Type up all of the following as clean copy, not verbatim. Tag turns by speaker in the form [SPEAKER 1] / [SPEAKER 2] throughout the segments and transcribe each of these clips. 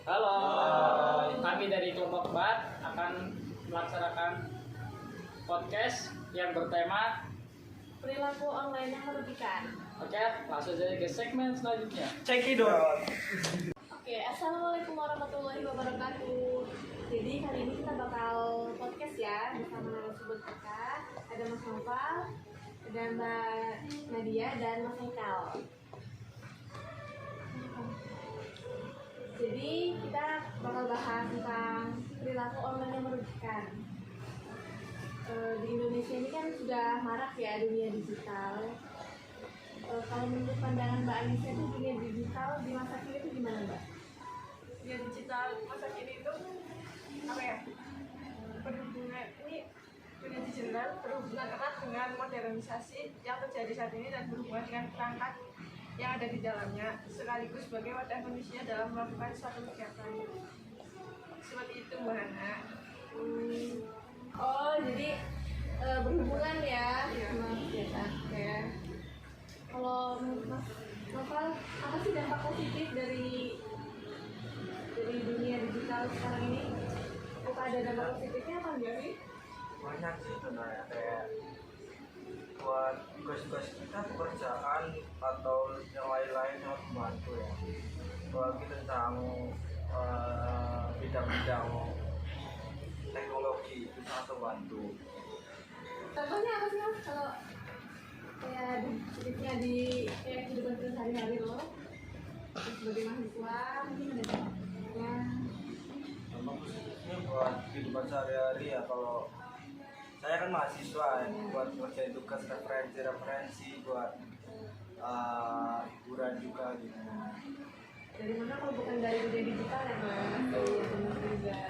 [SPEAKER 1] Halo, kami dari kelompok BAT akan melaksanakan podcast yang bertema
[SPEAKER 2] perilaku online yang merugikan.
[SPEAKER 1] Oke, langsung saja ke segmen selanjutnya.
[SPEAKER 3] Cekidot.
[SPEAKER 2] Oke, assalamualaikum warahmatullahi wabarakatuh. Jadi kali ini kita bakal podcast ya bersama narasumber kita. Ada Mas Noval, ada Mbak Nadia dan Mas Haikal. Jadi kita bakal bahas tentang perilaku online yang merugikan. Di Indonesia ini kan sudah marak ya dunia digital. Kalau menurut pandangan Mbak Anissa itu dunia digital di masa kini itu gimana Mbak?
[SPEAKER 4] Dunia digital masa kini itu apa ya? Berhubungan ini dunia digital berhubungan erat dengan modernisasi yang terjadi saat ini dan berhubungan dengan perangkat yang ada di dalamnya sekaligus sebagai wadah manusia dalam melakukan suatu kegiatan. Seperti itu Mbak Hana.
[SPEAKER 2] Oh jadi berhubungan ya
[SPEAKER 4] Iya.
[SPEAKER 2] sama kegiatan. Oke. Kalau menurut Mas Noval, apa sih dampak positif dari dunia digital sekarang ini? Apa ada dampak positifnya apa enggak sih?
[SPEAKER 3] Banyak sih sebenarnya, kayak buat tugas-tugas kita, pekerjaan atau yang lain-lain sangat membantu ya. Apalagi tentang bidang-bidang teknologi itu sangat membantu.
[SPEAKER 2] Contohnya apa sih Mas? Kalau kayak positifnya di kayak kehidupan kita sehari-hari loh, sebagai mahasiswa mungkin ada dampaknya.
[SPEAKER 3] Memang khususnya buat kehidupan sehari-hari ya, kalau saya kan mahasiswa ya, buat ngerjain tugas referensi buat hiburan juga gitu.
[SPEAKER 2] Dari mana kalau bukan dari dunia digital ya Mas? Iya benar juga.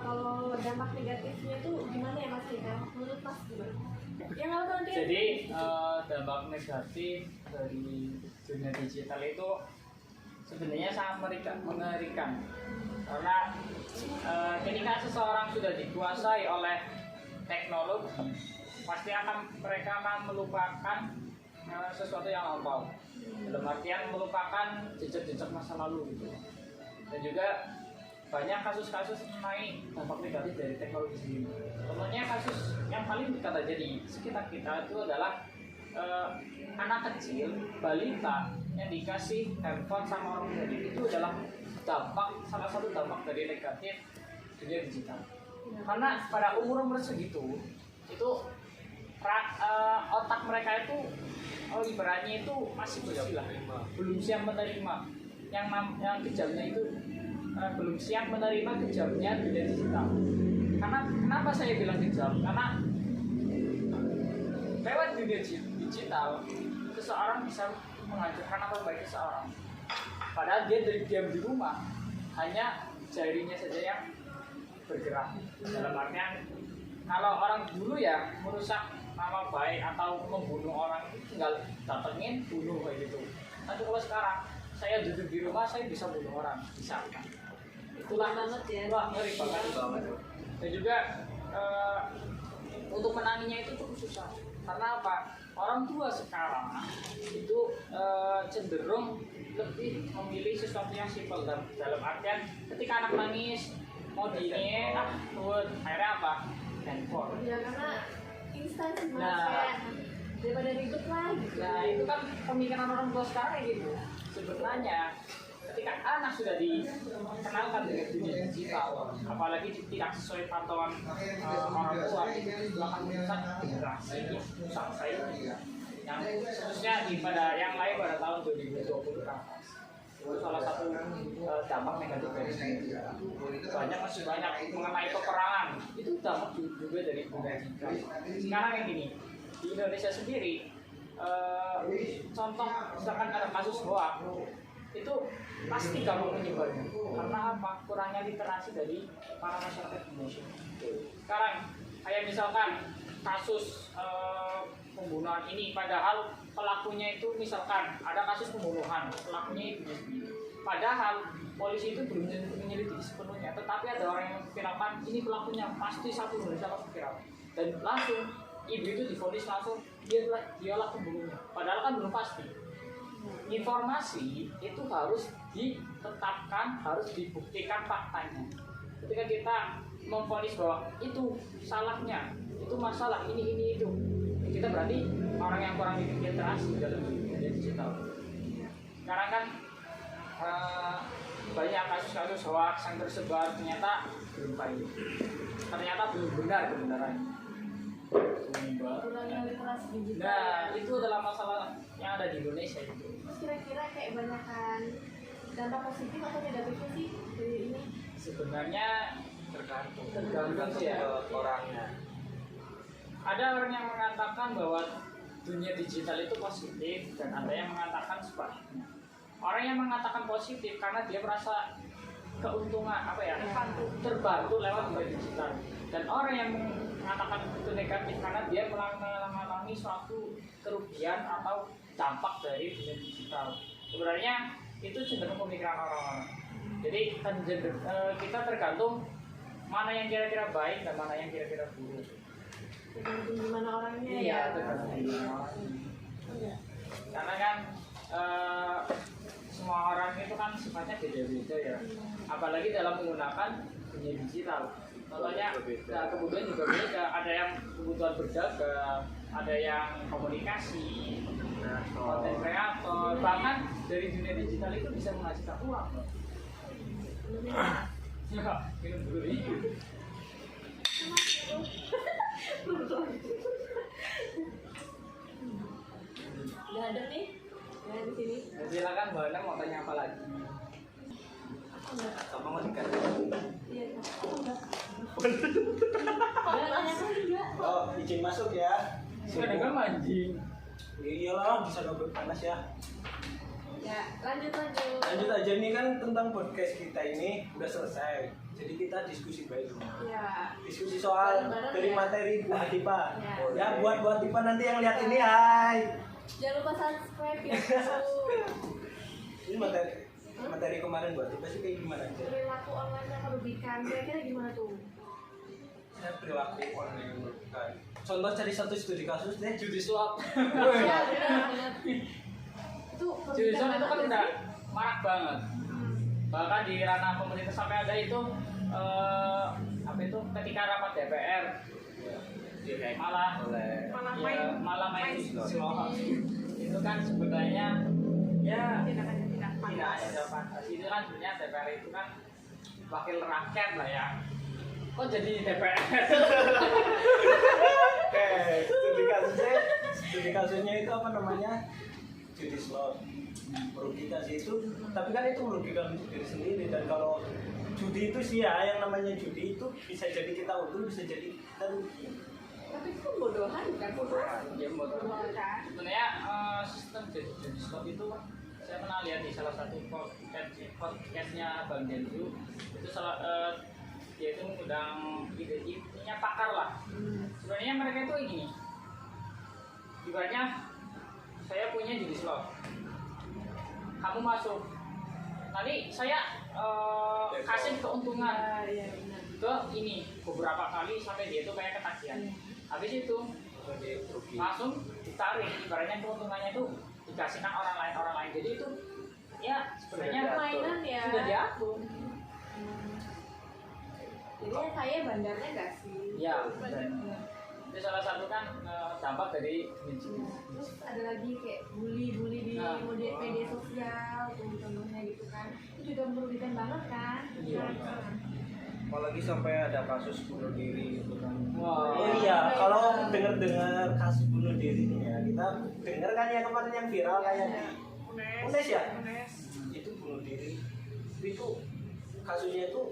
[SPEAKER 2] Kalau dampak negatifnya tuh gimana ya Mas Haikal? Menurut Mas gimana? Yang kalau nanti
[SPEAKER 1] Jadi dampak negatif dari dunia digital itu sebenarnya sangat mengerikan karena ketika seseorang sudah dikuasai oleh teknologi, pasti mereka akan melupakan sesuatu yang lampau. Dalam artian melupakan jejak-jejak masa lalu gitu. Dan juga banyak kasus-kasus mengenai dampak negatif dari teknologi sendiri. Contohnya kasus yang paling dekat aja di sekitar kita itu adalah anak kecil, balita yang dikasih handphone sama orang tua. Itu adalah salah satu dampak dari negatif dunia digital. Karena pada umur segitu itu otak mereka itu ibaratnya itu masih bersih lah, belum siap menerima yang kejamnya itu, belum siap menerima kejamnya dunia digital. Karena kenapa saya bilang kejam? Karena lewat dunia digital seseorang bisa menghancurkan nama baik seseorang. Padahal dia diam di rumah, hanya jarinya saja yang bergerak. Dalam artian kalau orang dulu ya merusak nama baik atau membunuh orang itu tinggal datengin bunuh kayak gitu. Tapi kalau sekarang saya duduk di rumah saya bisa bunuh orang, bisa. Itulah
[SPEAKER 2] banget ya.
[SPEAKER 1] Wah, ngeri banget. Dan juga untuk menanginya itu cukup susah. Karena apa? Orang tua sekarang itu cenderung lebih memilih sesuatu yang simpel, dalam artian ketika anak nangis mau akhirnya apa? Handphone.
[SPEAKER 2] Ya karena instan semua
[SPEAKER 1] Nah.
[SPEAKER 2] kayak daripada ribet lah gitu.
[SPEAKER 1] Nah itu kan pemikiran orang tua sekarang kayak gitu. Sebenarnya ketika anak sudah dikenalkan dengan dunia digital, apalagi tidak sesuai pantauan orang tua, itu akan merusak generasi bangsa ini. Yang khususnya pada yang lain pada tahun 2020 ke atas. Itu salah satu dampak negatif dari itu. Masih banyak mengenai peperangan, itu dampak juga dari dunia digital. Sekarang yang gini, di Indonesia sendiri, contoh misalkan ada kasus hoax, itu pasti gampang menyebarnya. Karena apa? Kurangnya literasi dari para masyarakat Indonesia. Sekarang kayak misalkan kasus pembunuhan ini, padahal pelakunya itu misalkan ada kasus pembunuhan, pelakunya ibunya sendiri. Padahal polisi itu belum menyelidiki sepenuhnya, tetapi ada orang yang memperkirakan ini pelakunya, pasti satu Indonesia langsung viral. Dan langsung ibu itu divonis langsung dialah pembunuhnya. Padahal kan belum pasti. informasi itu harus ditetapkan, harus dibuktikan faktanya. Ketika kita memvonis bahwa itu salahnya, itu masalah ini itu, kita berarti orang yang kurang literasi dalam dunia digital. Karena kan banyak kasus-kasus hoax yang tersebar ternyata belum valid, ternyata belum benar kebenarannya.
[SPEAKER 2] kurangnya literasi digital.
[SPEAKER 1] Nah, itu adalah masalah yang ada di Indonesia itu.
[SPEAKER 2] Terus kira-kira kayak banyakan dampak positif atau negatifnya sih dari ini?
[SPEAKER 1] Sebenarnya
[SPEAKER 3] tergantung
[SPEAKER 1] sih ya.
[SPEAKER 3] orangnya.
[SPEAKER 1] Ada orang yang mengatakan bahwa dunia digital itu positif dan ada yang mengatakan sebaliknya. Orang yang mengatakan positif karena dia merasa keuntungan terbantu lewat dunia digital, dan orang yang mengatakan itu negatif karena dia mengalami suatu kerugian atau dampak dari dunia digital. Sebenarnya itu cenderung pemikiran orang-orang. Jadi kita tergantung mana yang kira-kira baik dan mana yang kira-kira buruk.
[SPEAKER 2] Tergantung gimana orangnya
[SPEAKER 1] Iya,
[SPEAKER 2] ya.
[SPEAKER 1] tergantung gimana orangnya.
[SPEAKER 2] Iya.
[SPEAKER 1] Karena kan semua orang itu kan sifatnya beda-beda ya, apalagi dalam menggunakan dunia digital. Contohnya kebutuhan juga beda, ada yang kebutuhan berdagang, ada yang komunikasi, konten kreator, bahkan dari dunia digital itu bisa menghasilkan uang. Ya, minum dulu nih.
[SPEAKER 2] Udah ada nih, ya di sini.
[SPEAKER 1] Silakan Mbak Ana mau tanya apa lagi?
[SPEAKER 2] Apa enggak?
[SPEAKER 3] Sama mau dikasih.
[SPEAKER 2] Iya, apa enggak? Udah tanya kan juga.
[SPEAKER 3] Oh, izin masuk ya.
[SPEAKER 1] Sudah kan mancing.
[SPEAKER 3] Iyalah, bisa ngobrol panas ya.
[SPEAKER 2] Ya, lanjut.
[SPEAKER 3] Lanjut aja nih, kan tentang podcast kita ini udah selesai. Jadi kita diskusi baik.
[SPEAKER 2] Ya.
[SPEAKER 3] Diskusi soal
[SPEAKER 2] Bareng-bareng
[SPEAKER 3] dari
[SPEAKER 2] ya.
[SPEAKER 3] materi Bu Hatipa.
[SPEAKER 2] Ya.
[SPEAKER 3] Ya, buat Bu Hatipa nanti yang lihat ini, hai.
[SPEAKER 2] Jangan lupa subscribe ya.
[SPEAKER 3] Ini materi kemarin Bu Hatipa sih kayak gimana aja?
[SPEAKER 2] Perilaku online yang merugikan, kira-kira gimana tuh?
[SPEAKER 3] Saya perilaku online yang merugikan. Contoh cari satu studi kasus deh.
[SPEAKER 1] Judi swap.
[SPEAKER 2] Ya, benar. Itu
[SPEAKER 1] Judi swap itu kan
[SPEAKER 2] banget
[SPEAKER 1] udah
[SPEAKER 2] sih.
[SPEAKER 1] marak banget. Bahkan di ranah pemerintah sampai ada itu apa itu ketika rapat DPR malah malah main slot. Itu kan sebenarnya ya
[SPEAKER 4] tidak
[SPEAKER 1] tidak
[SPEAKER 4] pantas.
[SPEAKER 1] ada fantasi. Itu kan sebenarnya DPR itu kan wakil rakyat lah ya. Kok jadi DPR?
[SPEAKER 3] Studi kasusnya itu apa namanya? Judi slot. Merugikan sih itu, tapi kan itu merugikan diri sendiri. Dan kalau judi itu sih ya, yang namanya judi itu bisa jadi kita untung, bisa jadi kita rugi.
[SPEAKER 2] Tapi itu bodohan bukan bodohan.
[SPEAKER 1] Ya motor.
[SPEAKER 2] Bodohan kan?
[SPEAKER 1] Sebenarnya sistem judi slot itu saya pernah lihat di salah satu podcastnya Bang Densu. Itu dia itu mengundang intinya pakar lah. Sebenarnya mereka itu gini, ibaratnya saya punya judi slot, kamu masuk, nanti saya kasih keuntungan
[SPEAKER 2] Iya, benar.
[SPEAKER 1] ke ini beberapa kali sampai dia itu kayak ketagihan. Habis itu langsung ditarik, ibaratnya keuntungannya itu dikasihkan orang lain. Jadi itu ya sebenarnya
[SPEAKER 2] Mainan ya.
[SPEAKER 1] sudah diatur.
[SPEAKER 2] Jadi yang kaya bandarnya nggak sih?
[SPEAKER 1] Ya, itu salah satu kan dampak dari
[SPEAKER 2] Terus ada lagi kayak bully di
[SPEAKER 1] Nah.
[SPEAKER 2] media sosial, contohnya gitu kan. Itu juga merugikan banget kan?
[SPEAKER 1] Iya.
[SPEAKER 3] Apalagi sampai ada kasus bunuh diri gitu kan.
[SPEAKER 1] Wah.
[SPEAKER 3] Oh iya, kalau dengar kasus bunuh diri ini ya, kita dengar kan yang kemarin yang viral kayak Unes ya? Itu bunuh diri. Itu kasusnya itu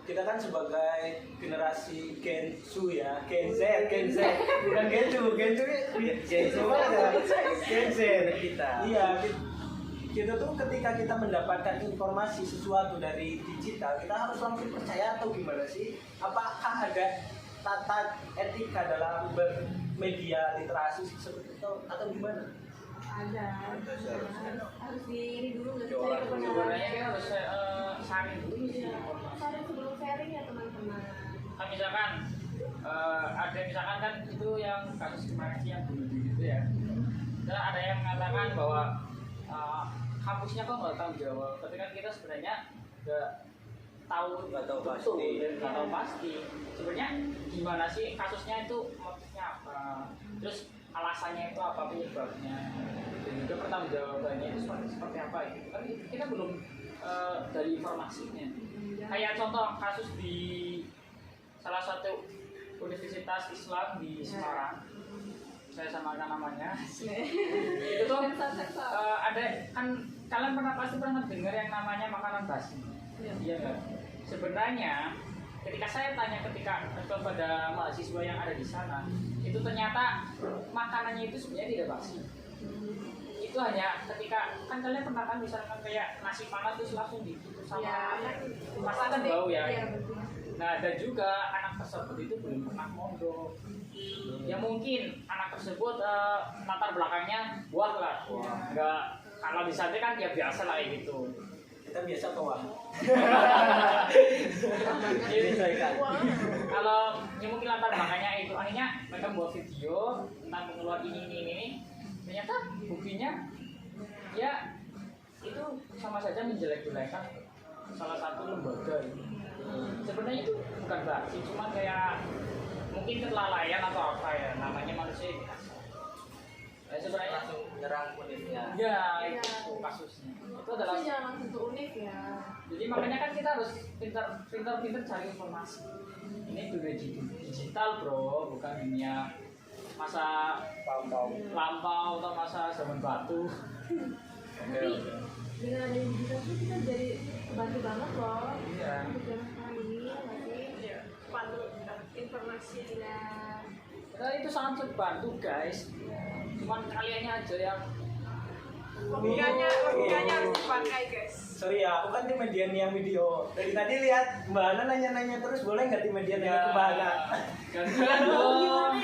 [SPEAKER 3] kita kan sebagai generasi Gen Z ya, Gen Z, bukan Gen Z Gen Z kita. Iya, kita tuh ketika kita mendapatkan informasi sesuatu dari digital, kita harus langsung percaya atau gimana sih? Apakah ada tata etika dalam bermedia literasi seperti itu atau gimana?
[SPEAKER 2] Ada. Harus di dulu nggak sih
[SPEAKER 3] Jualan
[SPEAKER 2] cari
[SPEAKER 1] Sebenarnya
[SPEAKER 2] kebenarannya.
[SPEAKER 1] kita harus saring dulu sih.
[SPEAKER 2] Iya. Sharing sebelum sharing ya teman-teman.
[SPEAKER 1] Kan misalkan ada misalkan kan itu yang kasus kemarin sih yang bunuh diri itu ya, Dan ada yang mengatakan bahwa kampusnya kok nggak tanggung jawab, ketika kita sebenarnya nggak tahu
[SPEAKER 3] pasti.
[SPEAKER 1] nggak tahu pasti sebenarnya gimana sih kasusnya, itu motifnya apa, terus alasannya itu apa, penyebabnya, dan juga pertanggungjawabannya itu seperti apa gitu kan, kita belum dari informasinya. Kayak contoh kasus di salah satu universitas Islam di Semarang, saya samakan namanya. Itu tuh ada kan, kalian pasti pernah dengar yang namanya makanan basi. Iya nggak? Sebenarnya ketika saya tanya kepada mahasiswa yang ada di sana, itu ternyata makanannya itu sebenarnya tidak basi. Itu hanya ketika kan kalian pernah kan misalkan kayak nasi panas terus langsung ditutup sama pasti kan bau ya. Nah, dan juga anak tersebut itu belum pernah mondok. Ya mungkin anak tersebut latar belakangnya buah lah. Enggak, kalau di sana kan ya biasa lah kayak gitu.
[SPEAKER 3] Kita biasa tua.
[SPEAKER 1] Kalau ya mungkin latar belakangnya itu akhirnya mereka buat video tentang pengeluar ini. Ternyata buktinya ya itu sama saja menjelek-jelekan salah satu lembaga ini. Sebenarnya itu bukan basi, cuma kayak mungkin kelalaian atau apa ya, namanya manusia biasa. Nah, sebenarnya
[SPEAKER 3] Langsung nyerang unitnya.
[SPEAKER 1] ya itu kasusnya. Itu adalah
[SPEAKER 2] Tapi jangan langsung ke unik ya.
[SPEAKER 1] jadi makanya kan kita harus pintar cari informasi. Ini dunia digital bro, bukan dunia masa lampau atau masa zaman batu.
[SPEAKER 2] Tapi dengan adanya digital itu kita jadi bantu banget loh.
[SPEAKER 1] Iya.
[SPEAKER 2] Untuk zaman sekarang ini masih
[SPEAKER 4] ya pandu informasi
[SPEAKER 2] ya.
[SPEAKER 1] Nah, itu sangat bantu guys. Cuman kaliannya aja yang
[SPEAKER 4] logikanya harus dipakai guys.
[SPEAKER 3] Sorry ya, aku kan tim median yang video. Dari tadi lihat Mbak Ana nanya-nanya terus, boleh nggak tim median yang ke Mbak Ana?
[SPEAKER 1] gantian dong.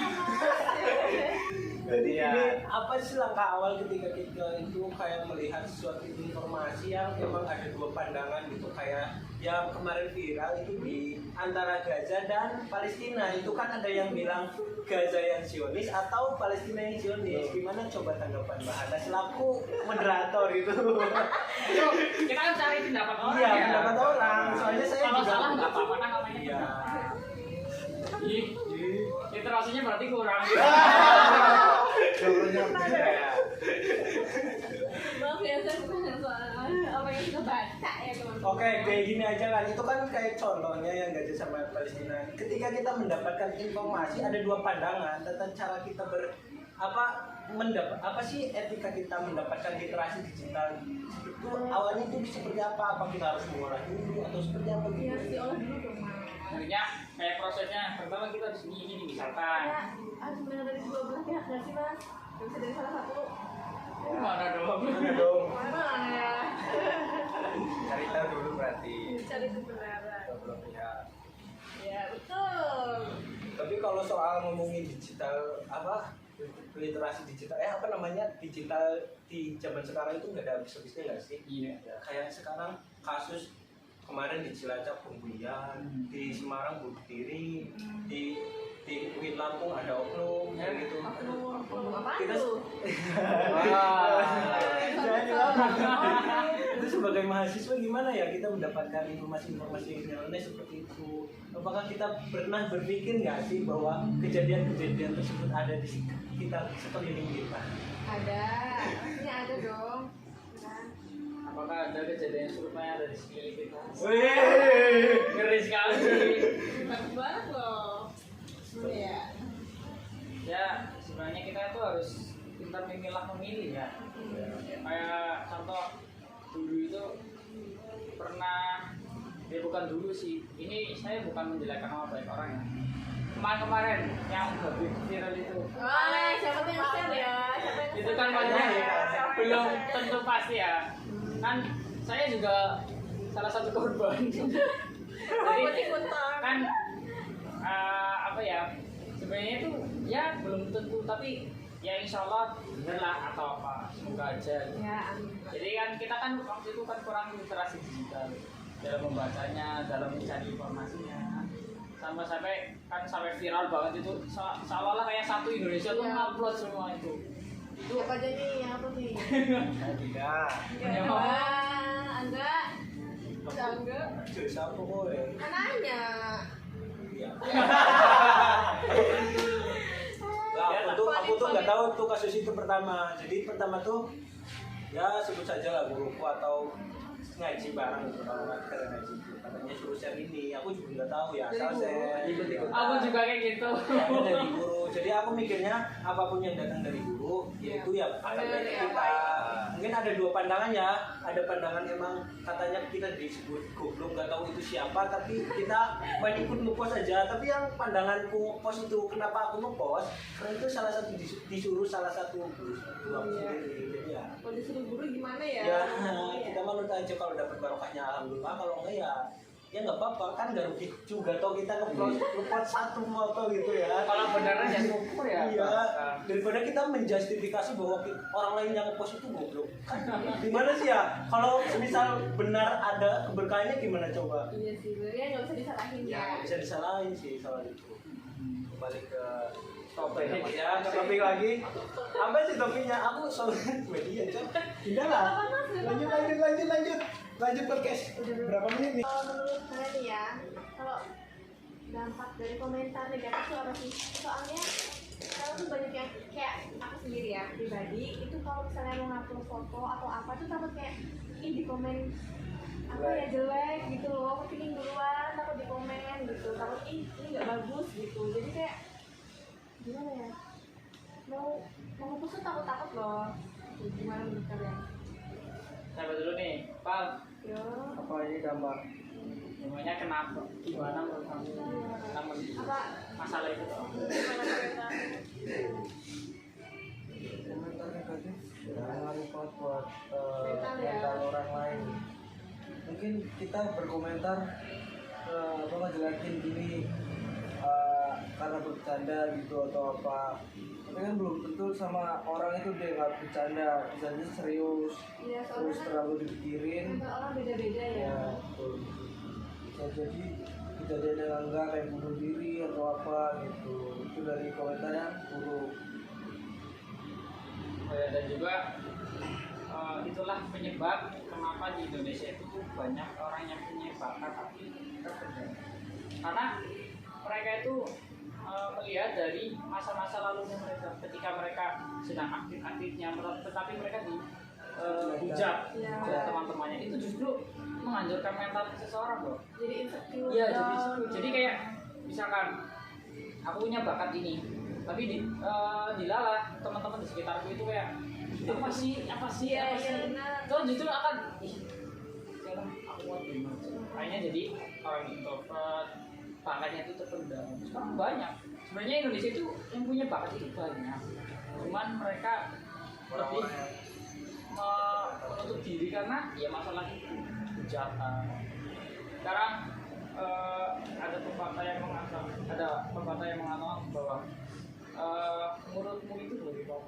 [SPEAKER 3] Jadi
[SPEAKER 1] Ya.
[SPEAKER 3] ini apa sih langkah awal ketika kita itu kayak melihat suatu informasi yang memang ada dua pandangan gitu, kayak yang kemarin viral itu di antara Gaza dan Palestina, itu kan ada yang bilang Gaza yang Zionis atau Palestina yang Zionis. Gimana coba tanggapan Mbak Ana selaku moderator itu?
[SPEAKER 1] Itu kita kan cari pendapat orang.
[SPEAKER 3] Iya,
[SPEAKER 1] ya.
[SPEAKER 3] pendapat orang. Soalnya saya
[SPEAKER 1] kalau
[SPEAKER 3] juga
[SPEAKER 1] salah nggak apa-apa kan namanya.
[SPEAKER 3] Iya.
[SPEAKER 1] Literasinya berarti kurang.
[SPEAKER 2] Maaf ya, saya bukan soal apa yang kita baca ya teman-teman.
[SPEAKER 3] Oke, kayak gini aja kan. Itu kan kayak contohnya yang Gaza sama Palestina. Ketika kita mendapatkan informasi, ada dua pandangan tentang cara kita apa sih etika kita mendapatkan literasi digital. Itu awalnya itu seperti apa? Apa kita harus mengolah dulu atau seperti apa
[SPEAKER 2] Iya,
[SPEAKER 3] gitu?
[SPEAKER 2] diolah dulu dong, Mas.
[SPEAKER 1] Akhirnya kayak prosesnya pertama kita harus ini misalkan.
[SPEAKER 2] Ya, harus benar dari dua belah pihak nggak sih, Mas? Nggak bisa dari salah satu.
[SPEAKER 1] Mana dong?
[SPEAKER 3] Mana dong?
[SPEAKER 2] Mana ya?
[SPEAKER 3] Cari tahu dulu berarti.
[SPEAKER 4] Cari kebenaran.
[SPEAKER 3] Belum ya.
[SPEAKER 2] Ya, betul.
[SPEAKER 3] Tapi kalau soal ngomongin digital literasi digital apa namanya digital di zaman sekarang itu nggak ada habis-habisnya nggak sih?
[SPEAKER 1] Iya.
[SPEAKER 3] Ya, kayak sekarang kasus kemarin di Cilacap pembulian, di Semarang bunuh diri, di UIN Lampung ada oknum kayak gitu.
[SPEAKER 2] Oknum apaan
[SPEAKER 3] Kita
[SPEAKER 2] tuh?
[SPEAKER 3] itu sebagai mahasiswa gimana ya kita mendapatkan informasi-informasi yang nyeleneh seperti itu? Apakah kita pernah berpikir nggak sih bahwa kejadian-kejadian tersebut ada di kita sekeliling kita?
[SPEAKER 2] Ada, pastinya ada dong. Kan?
[SPEAKER 1] Apakah ada kejadian serupa yang ada di sekeliling kita?
[SPEAKER 3] Wih,
[SPEAKER 1] Ngeri sekali.
[SPEAKER 2] Bagus banget loh. Iya.
[SPEAKER 1] Ya sebenarnya kita itu harus pintar memilih ya. Kayak contoh dulu itu pernah, ya bukan dulu sih, ini saya bukan menjelekkan nama baik orang ya. Kemarin yang viral itu,
[SPEAKER 2] Wah, siapa tuh yang share ya? Siapa yang
[SPEAKER 1] itu kan banyak ya, belum tentu pasti ya. Kan saya juga salah satu korban. Jadi kan apa ya, sebenarnya itu ya belum tentu, tapi ya insya Allah bener lah atau apa, semoga aja.
[SPEAKER 2] Ya, amin.
[SPEAKER 1] Jadi kan kita kan waktu itu kan kurang literasi digital dalam membacanya, dalam mencari informasinya, sampai viral banget itu, seolah-olah kayak satu Indonesia tuh
[SPEAKER 2] Ya.
[SPEAKER 1] ngupload semua itu.
[SPEAKER 2] Siapa aja nih yang apa nih?
[SPEAKER 3] Saya tidak.
[SPEAKER 1] Punya
[SPEAKER 2] Wah,
[SPEAKER 1] mama.
[SPEAKER 2] Angga. Angga.
[SPEAKER 3] Jadi siapa kowe?
[SPEAKER 2] Kan nanya.
[SPEAKER 3] Iya. Lah, aku tuh nggak tahu tuh kasus itu pertama. Jadi pertama tuh ya sebut saja lah guruku atau ngaji bareng gitu kalau nggak kita ngaji katanya suruh share ini, aku juga nggak tahu ya asal saya ikut-ikut.
[SPEAKER 1] Aku juga kayak gitu.
[SPEAKER 3] Kayaknya dari guru, jadi aku mikirnya apapun yang datang dari guru yaitu ya akan dari kita. Mungkin ada dua pandangan ya, ada pandangan emang katanya kita disebut goblok nggak tahu itu siapa, tapi kita main ikut ngepost aja. Tapi yang pandanganku post itu kenapa aku ngepost karena itu salah satu disuruh salah satu guru aku sendiri, jadi ya
[SPEAKER 2] Kalau disuruh guru gimana ya?
[SPEAKER 3] ya kita manut aja kalau dapat barokahnya alhamdulillah, kalau enggak ya nggak apa-apa kan, nggak rugi juga toh kita ngepost satu foto gitu ya.
[SPEAKER 1] Kalau beneran ya syukur ya.
[SPEAKER 3] Iya, daripada kita menjustifikasi bahwa orang lain yang ngepost itu goblok. Gimana sih ya? Kalau misal benar ada keberkahannya gimana coba?
[SPEAKER 2] Iya sih, sebenarnya nggak bisa disalahin
[SPEAKER 3] Ya
[SPEAKER 2] ya.
[SPEAKER 3] nggak bisa disalahin sih soal itu. Kembali ke
[SPEAKER 1] Topik
[SPEAKER 3] ya, ke topik lagi. Apa sih topiknya? Aku soal media, Cok. Tidak lah. Lanjut podcast. Berapa menit nih?
[SPEAKER 2] Kalau menurut kalian nih ya, kalau dampak dari komentar negatif itu apa sih? Soalnya kalau tuh banyak yang kayak aku sendiri ya pribadi itu kalau misalnya mau ngupload foto atau apa tuh takut kayak ih di komen apa ya jelek gitu loh, kepingin duluan takut di komen gitu, takut ih ini nggak bagus gitu, jadi kayak gimana ya, mau ngepus tuh takut loh. Jadi, gimana menurut kalian?
[SPEAKER 1] Siapa dulu nih? Pal.
[SPEAKER 2] Yo,
[SPEAKER 3] Apa ini gambar?
[SPEAKER 1] Namanya kenapa? Gimana menurut kamu? Kenapa
[SPEAKER 2] apa
[SPEAKER 1] masalah itu?
[SPEAKER 2] gimana kalian?
[SPEAKER 3] Komentar negatif ngaruh buat
[SPEAKER 2] Mental ya.
[SPEAKER 3] mental orang lain. Mungkin kita berkomentar apa ngejelekin gini karena bercanda gitu atau apa, tapi kan belum tentu sama orang itu dia nggak bercanda, bisa aja serius,
[SPEAKER 2] Iya,
[SPEAKER 3] terus
[SPEAKER 2] soalnya kan
[SPEAKER 3] terlalu dipikirin.
[SPEAKER 2] mental orang beda-beda ya.
[SPEAKER 3] Ya, betul. Bisa jadi kejadian yang enggak kayak bunuh diri atau apa gitu, itu dari komentar yang buruk.
[SPEAKER 1] Dan juga itulah penyebab kenapa di Indonesia itu banyak orang yang punya bakat tapi terpendam. Karena mereka itu melihat dari masa-masa lalunya mereka, ketika mereka sedang aktif-aktifnya, tetapi mereka dihujat
[SPEAKER 2] Ya.
[SPEAKER 1] oleh teman-temannya, itu justru menghancurkan mental seseorang loh.
[SPEAKER 2] Jadi insecure.
[SPEAKER 1] Iya,
[SPEAKER 2] down.
[SPEAKER 1] jadi kayak misalkan aku punya bakat ini, tapi dilalah teman-teman di sekitarku itu kayak apa sih
[SPEAKER 2] Iya, iya benar.
[SPEAKER 1] Itu justru akan jangan aku mau gimana. Akhirnya jadi orang introvert, bakatnya itu terpendam. Sekarang banyak. Sebenarnya Indonesia itu yang punya bakat itu banyak. Cuman mereka lebih menutup diri karena ya masalah itu hujatan. Sekarang ada pepatah yang mengatakan bahwa mulutmu itu harimau.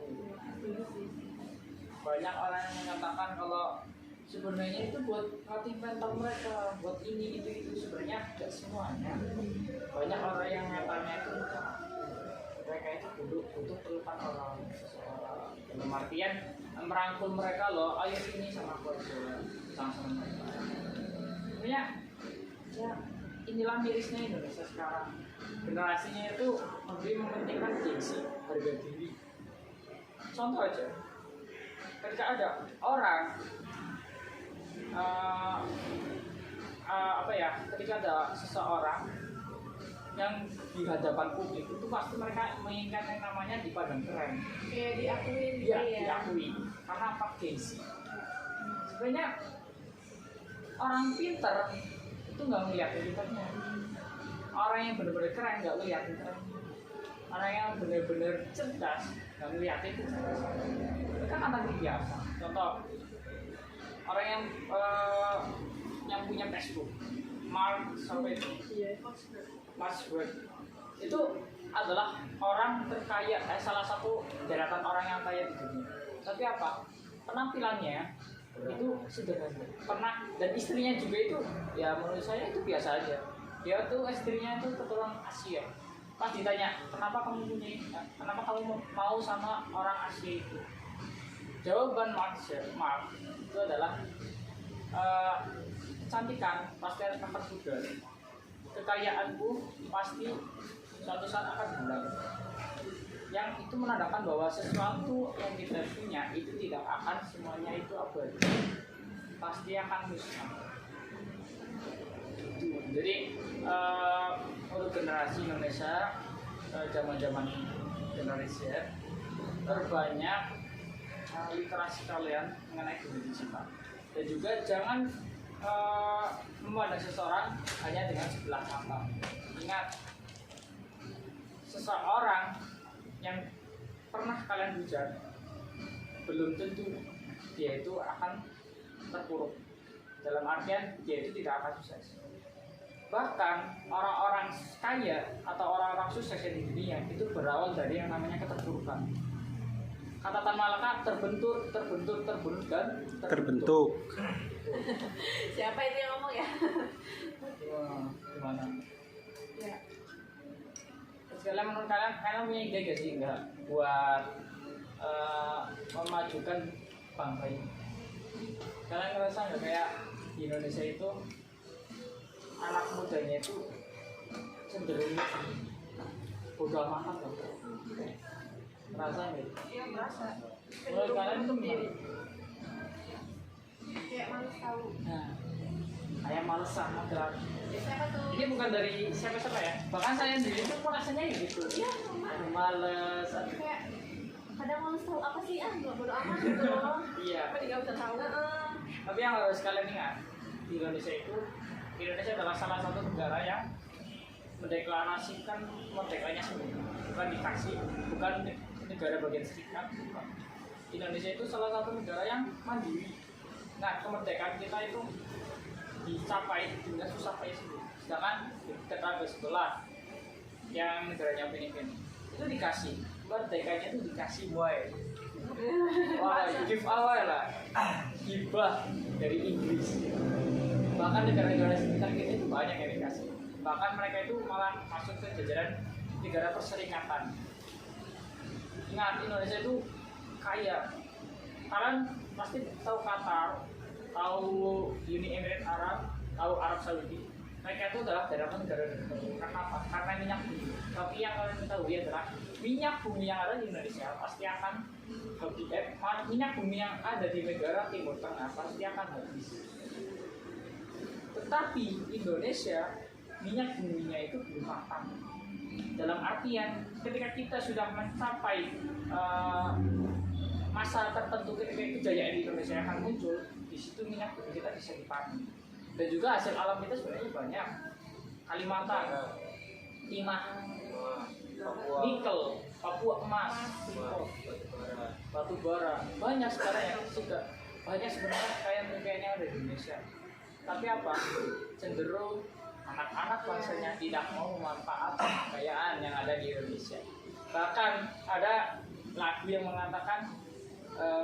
[SPEAKER 1] Banyak orang yang mengatakan kalau sebenarnya itu buat latih mental mereka, buat ini itu sebenarnya tidak semuanya. Banyak orang yang nyatanya itu mereka itu butuh pelukan orang, seseorang. Dalam artian merangkul mereka loh, ayo sini sama aku aja, sama mereka. Sebenarnya ya inilah mirisnya Indonesia sekarang. Generasinya itu lebih mementingkan gengsi, harga diri. Contoh aja, ketika ada orang ketika ada seseorang yang di hadapan publik itu pasti mereka menginginkan yang namanya dipandang keren,
[SPEAKER 2] Kayak diakuin gitu
[SPEAKER 1] ya,
[SPEAKER 2] ya.
[SPEAKER 1] diakui. Karena apa? Gengsi. Sebenarnya orang pinter itu nggak melihat pinternya. Orang yang benar-benar keren nggak melihat pinternya. Orang yang benar-benar cerdas nggak melihat itu. Itu kan anak biasa. Contoh orang yang punya Facebook, Mark sampai itu, Mark Zuckerberg, itu adalah orang terkaya, salah satu deretan orang yang kaya di dunia. Tapi apa? Penampilannya itu sederhana. Pernah, dan istrinya juga itu, ya menurut saya itu biasa aja. Dia tuh istrinya tuh keturunan Asia. Pas ditanya, kenapa kamu mau sama orang Asia itu? jawaban Marx itu adalah kecantikan pasti akan pudar, kekayaanku pasti suatu saat akan hilang. Yang itu menandakan bahwa sesuatu yang kita punya itu tidak akan semuanya itu abadi, pasti akan musnah. Jadi untuk generasi Indonesia zaman-zaman generasi Z, perbanyak literasi kalian mengenai dunia digital, dan juga jangan memandang seseorang hanya dengan sebelah mata. Ingat, seseorang yang pernah kalian hujat belum tentu dia itu akan terpuruk, dalam artian dia itu tidak akan sukses. Bahkan orang-orang kaya atau orang-orang sukses di dunia itu berawal dari yang namanya keterpurukan. Kata Tan Malaka, terbentur, dan terbentuk.
[SPEAKER 2] Siapa itu yang ngomong ya?
[SPEAKER 1] Wah, gimana?
[SPEAKER 2] Ya.
[SPEAKER 1] Sekalian menurut kalian punya ide gak sih nggak buat memajukan bangsa ini? Kalian ngerasa nggak kayak di Indonesia itu anak mudanya itu cenderung bodoh amat loh? Merasa nggak?
[SPEAKER 4] Iya merasa.
[SPEAKER 1] Menurut kalian itu gimana?
[SPEAKER 4] Kayak males tahu.
[SPEAKER 1] Nah, kayak males sama gerak.
[SPEAKER 2] Siapa tuh?
[SPEAKER 1] Ini bukan dari siapa-siapa ya, bahkan saya sendiri tuh rasanya gitu.
[SPEAKER 2] Iya, sama.
[SPEAKER 1] Aduh, males.
[SPEAKER 2] Kayak kadang males tahu apa sih, nggak bodo amat gitu loh.
[SPEAKER 1] Iya.
[SPEAKER 4] Apa nggak usah tahu?
[SPEAKER 1] Tapi yang harus kalian ingat, di Indonesia adalah salah satu negara yang mendeklarasikan merdekanya sendiri, bukan dikasih, bukan negara bagian serikat, bukan. Indonesia itu salah satu negara yang mandiri. Nah, kemerdekaan kita itu dicapai dengan susah payah sendiri. Sedangkan tetangga sebelah yang negaranya Filipina itu dikasih merdekanya itu dikasih boy. Wah, give away lah, hibah dari Inggris. Bahkan negara-negara sekitar kita itu banyak yang dikasih. Bahkan mereka itu malah masuk ke jajaran negara perserikatan. Ingat, Indonesia itu kaya. Kalian pasti tahu Qatar, tahu Uni Emirat Arab, tahu Arab Saudi. Mereka itu adalah daerah negara. Karena apa? Karena minyak bumi. Tapi yang kalian ketahui adalah minyak bumi yang ada di Indonesia pasti akan habis. Minyak bumi yang ada di negara Timur Tengah pasti akan habis. Tetapi Indonesia minyak buminya itu belum matang. Dalam artian ketika kita sudah mencapai masa tertentu, ketika kejayaan di Indonesia akan muncul, di situ minyak bumi kita bisa dipanen. Dan juga hasil alam kita sebenarnya banyak. Kalimantan, timah, nikel, Papua emas, batu bara, banyak sekarang yang sudah banyak sebenarnya kekayaan yang ada di Indonesia. Tapi apa? Cenderung anak-anak bangsanya tidak mau memanfaatkan kekayaan yang ada di Indonesia. Bahkan ada lagu yang mengatakan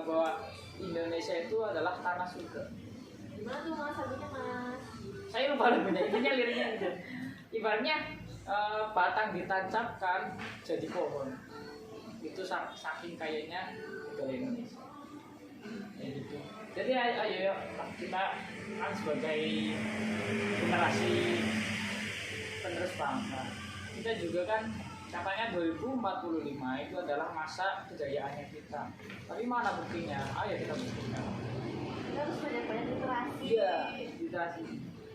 [SPEAKER 1] bahwa Indonesia itu adalah tanah surga.
[SPEAKER 2] Gimana tuh mas lagunya mas?
[SPEAKER 1] Saya lupa lagunya, intinya liriknya gitu. Ibaratnya batang ditancapkan jadi pohon. Itu saking kayanya negara Indonesia. Ya gitu. Jadi ayo kita kan sebagai generasi penerus bangsa, kita juga kan katanya 2045 itu adalah masa kejayaannya kita. Tapi mana buktinya? Ayo kita buktikan.
[SPEAKER 2] Kita harus banyak-banyak literasi.
[SPEAKER 1] Iya, literasi.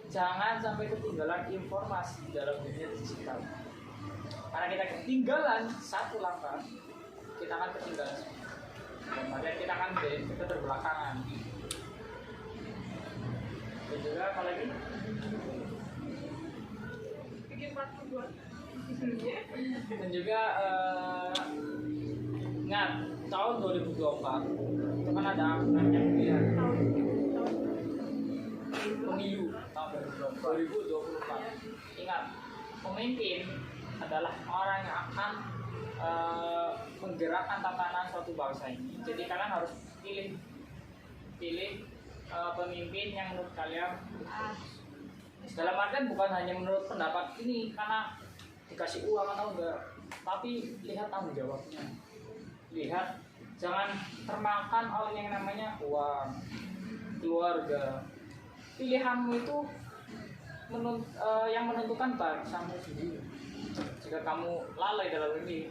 [SPEAKER 1] Jangan sampai ketinggalan informasi dalam dunia digital. Karena kita ketinggalan satu langkah, kita akan ketinggalan. Dan kita akan keterbelakangan. Dan juga apalagi
[SPEAKER 4] Bikin 42.
[SPEAKER 1] dan juga ingat tahun 2024 itu kan ada namanya pemilihan pemilu tahun 2024. Ingat, pemimpin adalah orang yang akan menggerakkan tatanan suatu bangsa ini. Jadi kalian harus pilih pemimpin yang menurut kalian dalam artian bukan hanya menurut pendapat ini karena dikasih uang atau enggak, tapi lihat tanggung jawabnya, lihat Jangan termakan oleh yang namanya uang, keluarga. Pilihanmu itu yang menentukan bangsamu sendiri. Jika kamu lalai dalam memilih,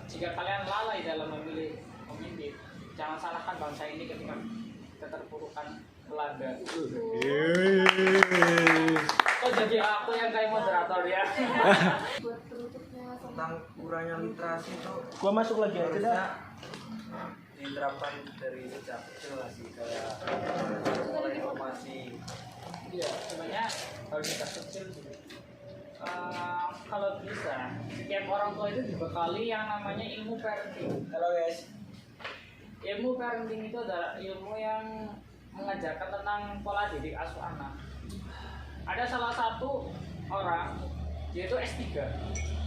[SPEAKER 1] jika kalian lalai dalam memilih pemimpin, jangan salahkan bangsa ini ketika keterpurukan Belanda. Oh jadi aku yang kayak moderator ya.
[SPEAKER 2] Buat penutupnya
[SPEAKER 3] Tentang kurangnya literasi itu
[SPEAKER 5] Gua masuk lagi aja dah.
[SPEAKER 3] harusnya diterapkan dari sejak kecil lah sih, kayak mulai informasi.
[SPEAKER 1] Iya, sebenarnya harus kita kecil gitu. Kalau bisa, setiap orang tua itu dibekali yang namanya ilmu parenting.
[SPEAKER 3] Halo guys.
[SPEAKER 1] Ilmu parenting itu adalah ilmu yang mengajarkan tentang pola didik asuh anak. Ada salah satu orang, dia itu S3,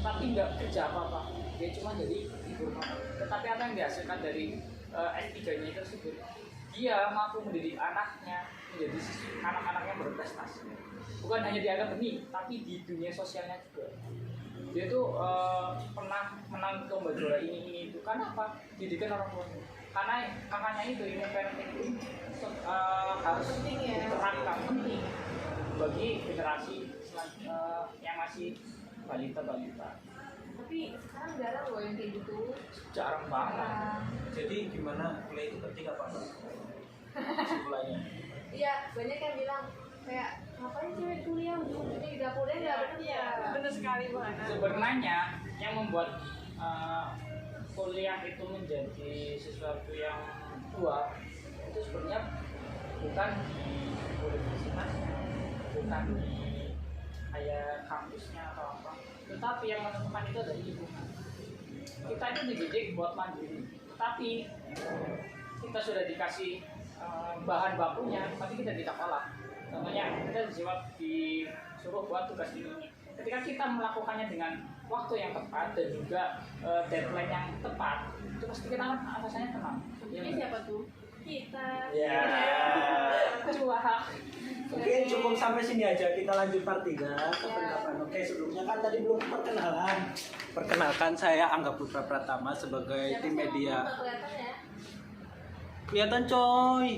[SPEAKER 1] tapi nggak kerja apa-apa. Dia cuma jadi ibu rumah. Tetapi apa yang dihasilkan dari S3-nya tersebut, dia mampu mendidik anaknya menjadi anak-anaknya berprestasi. Bukan hanya dianggap benih, tapi di dunia sosialnya juga. Dia tuh pernah menang lomba juara ini itu karena apa? Didikan orang tuanya. Karena makanya itu ilmu parenting itu harus
[SPEAKER 2] penting ya.
[SPEAKER 1] diterapkan, penting bagi generasi yang masih balita.
[SPEAKER 2] Tapi sekarang jarang loh yang kayak gitu.
[SPEAKER 1] Jarang banget.
[SPEAKER 3] Jadi gimana kuliah itu penting apa enggak? Kesimpulannya.
[SPEAKER 2] Iya, banyak yang bilang kayak ngapain cewek kuliah ujung-ujungnya di dapurnya nggak bener.
[SPEAKER 4] Iya, benar sekali Bu Hana.
[SPEAKER 1] Sebenarnya yang membuat kuliah itu menjadi sesuatu yang tua itu sebenarnya bukan di universitasnya, bukan di kayak kampusnya atau apa, tetapi yang menentukan itu adalah lingkungan. Kita itu dididik buat mandiri, tapi kita sudah dikasih bahan bakunya, tapi kita tidak olah. Contohnya kita disuruh buat tugas ini. Ketika kita melakukannya dengan waktu yang tepat dan juga deadline yang tepat, itu pasti kita kan atasannya tenang.
[SPEAKER 2] Ini siapa tuh? Kita.
[SPEAKER 1] Ya. Cuak.
[SPEAKER 3] Oke, cukup sampai sini aja. Kita lanjut part 3 kapan-kapan. Oke, sebelumnya kan tadi belum perkenalan. Perkenalkan, saya Angga Putra Pratama sebagai tim media.
[SPEAKER 2] Kelihatan ya.
[SPEAKER 3] Kelihatan coy.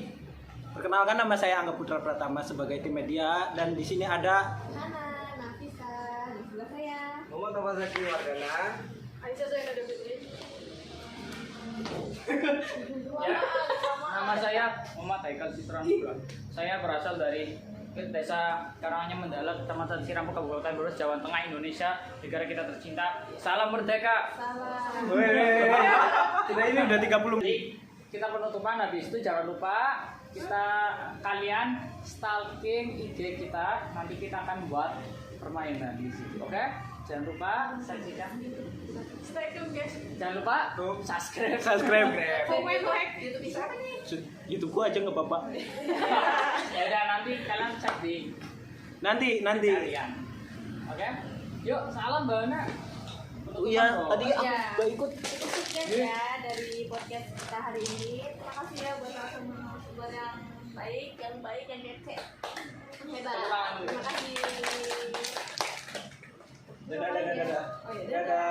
[SPEAKER 3] Perkenalkan, nama saya Angga Putra Pratama sebagai tim media, dan di sini ada
[SPEAKER 2] Hana, Nafisa, di sebelah saya.
[SPEAKER 3] Muhammad Tawazaki Wardana.
[SPEAKER 4] Aisyah Zainal Fitri.
[SPEAKER 1] Ya, nama saya Muhammad Haikal Citra Nugra. Saya berasal dari Desa Karanganyar Mendala, Kecamatan Sirampu, Kabupaten Brebes, Jawa Tengah, Indonesia, negara kita tercinta. Salam merdeka.
[SPEAKER 2] Salam.
[SPEAKER 3] Kita ini udah 30 menit.
[SPEAKER 1] Jadi kita penutupan, habis itu jangan lupa kalian stalking IG kita. Nanti kita akan buat permainan di situ. Oke? Jangan lupa saksikan.
[SPEAKER 4] Stay tune guys.
[SPEAKER 1] Jangan lupa subscribe.
[SPEAKER 4] Komen, like.
[SPEAKER 2] YouTube bisa apa nih?
[SPEAKER 3] YouTube gua aja nggak apa-apa.
[SPEAKER 1] Ya udah, nanti kalian cek di
[SPEAKER 3] Nanti.
[SPEAKER 1] kalian. Oke? Yuk, salam Mbak Ana.
[SPEAKER 3] Oh iya, tadi aku
[SPEAKER 2] Iya.
[SPEAKER 3] nggak ikut.
[SPEAKER 2] Itu sukses ya dari podcast kita hari ini. Terima kasih ya buat narasumber yang baik, yang kece. Hebat. Terima kasih.
[SPEAKER 3] Dadah.
[SPEAKER 2] Oh iya,
[SPEAKER 3] Dadah.